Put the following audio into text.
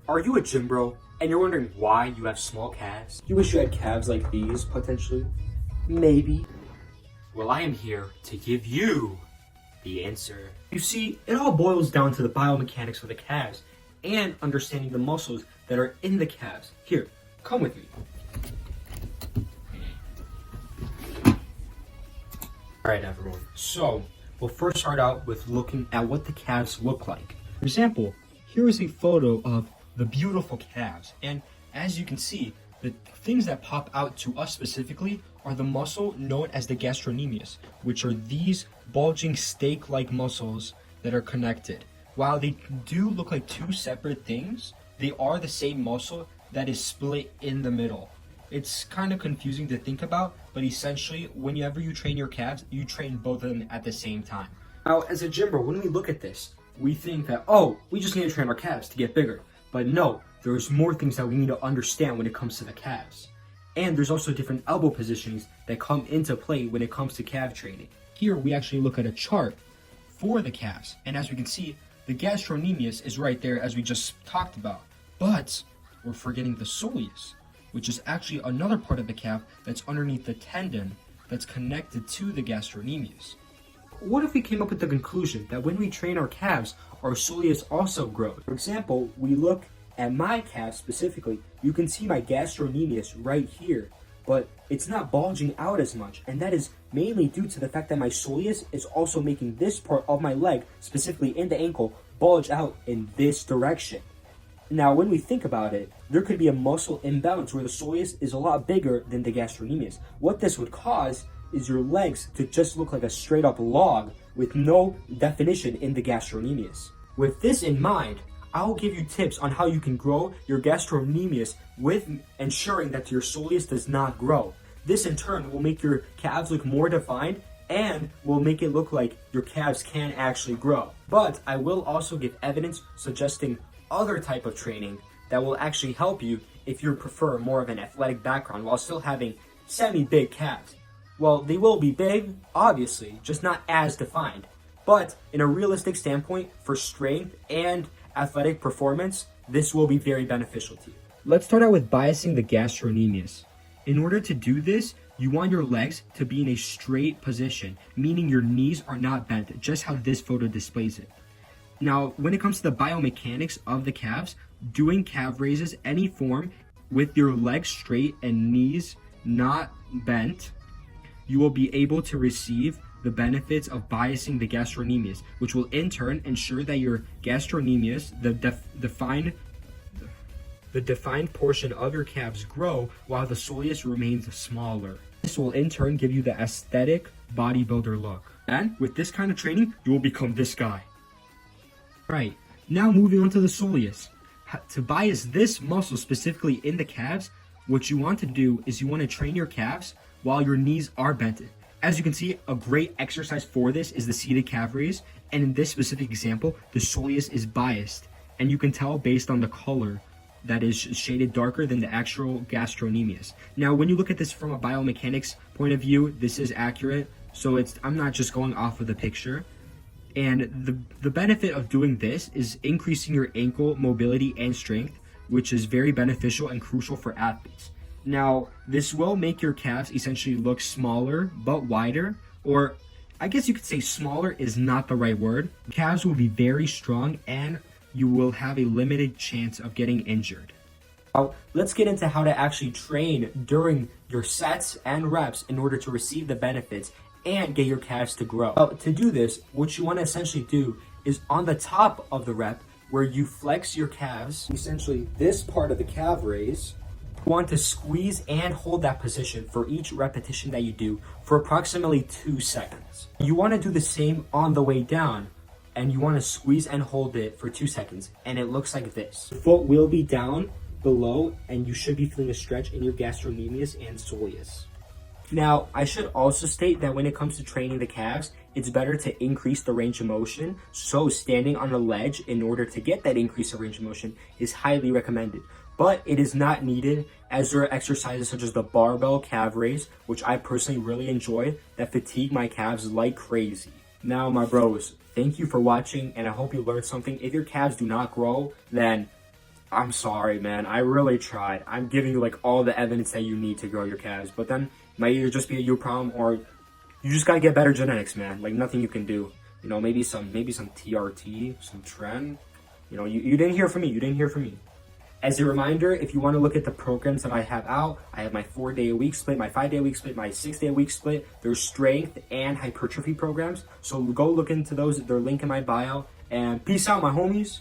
Are you a gym bro and you're wondering why you have small calves? You wish you had calves like these, potentially? Maybe. Well, I am here to give you the answer. You see, it all boils down to the biomechanics of the calves and understanding the muscles that are in the calves. Here, come with me. Alright everyone, so we'll first start out with looking at what the calves look like. For example, here is a photo of the beautiful calves, and as you can see, the things that pop out to us specifically are the muscle known as the gastrocnemius, which are these bulging steak-like muscles that are connected. While they do look like two separate things, they are the same muscle that is split in the middle. It's kind of confusing to think about, but essentially, whenever you train your calves, you train both of them at the same time. Now, as a gym bro, when we look at this, we think that, oh, we just need to train our calves to get bigger. But no, there's more things that we need to understand when it comes to the calves. And there's also different elbow positions that come into play when it comes to calf training. Here, we actually look at a chart for the calves. And as we can see, the gastrocnemius is right there as we just talked about. But we're forgetting the soleus, which is actually another part of the calf that's underneath the tendon that's connected to the gastrocnemius. What if we came up with the conclusion that when we train our calves, our soleus also grows? For example, we look at my calf specifically, you can see my gastrocnemius right here, but it's not bulging out as much, and that is mainly due to the fact that my soleus is also making this part of my leg, specifically in the ankle, bulge out in this direction. Now, when we think about it, there could be a muscle imbalance where the soleus is a lot bigger than the gastrocnemius. What this would cause is your legs to just look like a straight up log with no definition in the gastrocnemius. With this in mind, I'll give you tips on how you can grow your gastrocnemius with ensuring that your soleus does not grow. This in turn will make your calves look more defined and will make it look like your calves can actually grow. But I will also give evidence suggesting other type of training that will actually help you if you prefer more of an athletic background while still having semi-big calves. Well, they will be big, obviously, just not as defined. But in a realistic standpoint, for strength and athletic performance, this will be very beneficial to you. Let's start out with biasing the gastrocnemius. In order to do this, you want your legs to be in a straight position, meaning your knees are not bent, just how this photo displays it. Now, when it comes to the biomechanics of the calves, doing calf raises any form with your legs straight and knees not bent, you will be able to receive the benefits of biasing the gastrocnemius, which will in turn ensure that your gastrocnemius, the defined portion of your calves, grow while the soleus remains smaller. This will in turn give you the aesthetic bodybuilder look. And with this kind of training, you will become this guy. Right, now moving on to the soleus. To bias this muscle specifically in the calves, what you want to do is you want to train your calves while your knees are bent. As you can see, a great exercise for this is the seated Calvaries, and in this specific example, the soleus is biased, and you can tell based on the color that is shaded darker than the actual gastrocnemius. Now, when you look at this from a biomechanics point of view, this is accurate, so I'm not just going off of the picture. And the benefit of doing this is increasing your ankle mobility and strength, which is very beneficial and crucial for athletes. Now, this will make your calves essentially look smaller but wider, or I guess you could say smaller is not the right word. Calves will be very strong and you will have a limited chance of getting injured. Now, let's get into how to actually train during your sets and reps in order to receive the benefits and get your calves to grow. To do this, what you want to essentially do is on the top of the rep where you flex your calves, essentially this part of the calf raise, you want to squeeze and hold that position for each repetition that you do for approximately 2 seconds. You want to do the same on the way down, and you want to squeeze and hold it for 2 seconds, and it looks like this. The foot will be down below, and you should be feeling a stretch in your gastrocnemius and soleus. Now, I should also state that when it comes to training the calves, it's better to increase the range of motion, so standing on a ledge in order to get that increase of range of motion is highly recommended. But it is not needed, as there are exercises such as the barbell calf raise, which I personally really enjoy, that fatigue my calves like crazy. Now, my bros, thank you for watching, and I hope you learned something. If your calves do not grow, then I'm sorry, man. I really tried. I'm giving you like all the evidence that you need to grow your calves, but then it might either just be a you problem or you just gotta get better genetics, man. Like nothing you can do. You know, maybe some TRT, some trend. You know, you didn't hear from me. You didn't hear from me. As a reminder, if you want to look at the programs that I have out, I have my 4-day-a-week split, my 5-day-a-week split, my 6-day-a-week split. There's strength and hypertrophy programs. So go look into those. They're linked in my bio. And peace out, my homies.